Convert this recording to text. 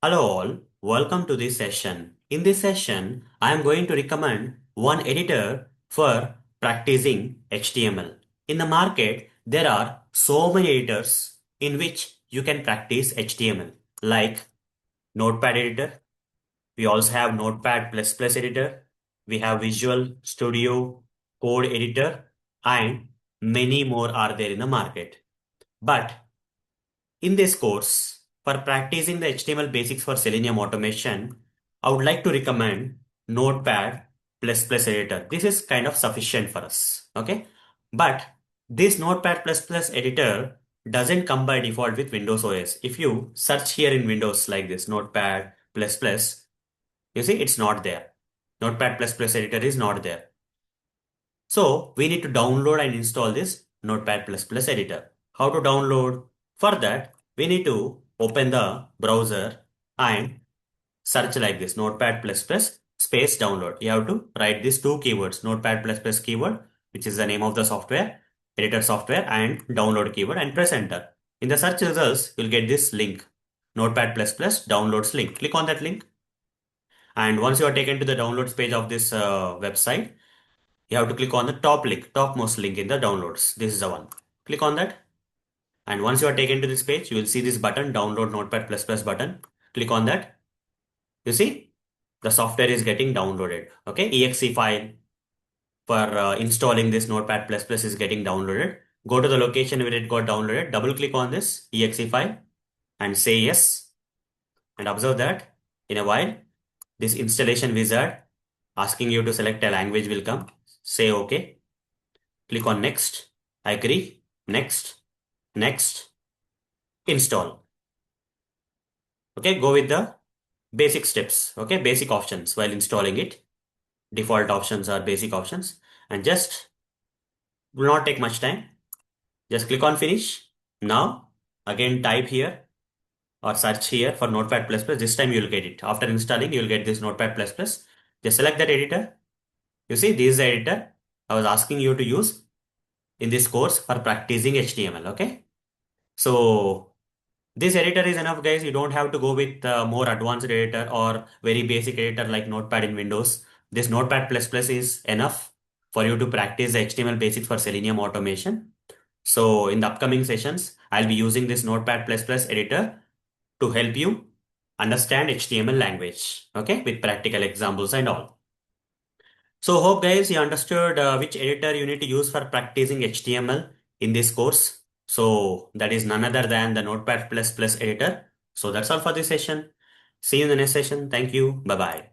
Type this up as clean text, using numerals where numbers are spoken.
Hello all, welcome to this session. In this session, I am going to recommend one editor for practicing HTML. In the market, there are so many editors in which you can practice HTML, like Notepad editor. We also have Notepad++ editor. We have Visual Studio Code editor, and many more are there in the market. But in this course, for practicing the HTML basics for Selenium automation, I would like to recommend Notepad++ editor. This is kind of sufficient for us. Okay. But this Notepad++ editor doesn't come by default with Windows OS. If you search here in Windows like this, Notepad++, you see it's not there. Notepad++ editor is not there. So we need to download and install this Notepad++ editor. How to download? For that, we need to open the browser and search like this, Notepad++ space download. You have to write these two keywords, Notepad++ keyword, which is the name of the software, editor software, and download keyword, and press enter. In the search results, you'll get this link, Notepad++ downloads link. Click on that link. And once you are taken to the downloads page of this website, you have to click on the top link, topmost link in the downloads. This is the one. Click on that. And once you are taken to this page, you will see this button, download Notepad++ button. Click on that. You see, the software is getting downloaded. Okay, exe file for installing this Notepad++ is getting downloaded. Go to the location where it got downloaded. Double click on this exe file and say yes. And observe that in a while, this installation wizard asking you to select a language will come. Say OK. Click on next. Agree. Next. Next. Install. Okay, go with the basic steps. Okay, basic options while installing it. Default options are basic options, and just will not take much time. Just click on finish. Now, again type here or search here for Notepad++. This time you'll get it. After installing, you'll get this Notepad++. Just select that editor. You see, this is the editor I was asking you to use in this course for practicing HTML. Okay. So this editor is enough, guys. You don't have to go with more advanced editor or very basic editor like Notepad in Windows. This Notepad++ is enough for you to practice the HTML basics for Selenium automation. So in the upcoming sessions, I'll be using this Notepad++ editor to help you understand HTML language, okay, with practical examples and all. So hope guys you understood which editor you need to use for practicing HTML in this course. So that is none other than the Notepad++ editor. So that's all for this session. See you in the next session. Thank you. Bye bye.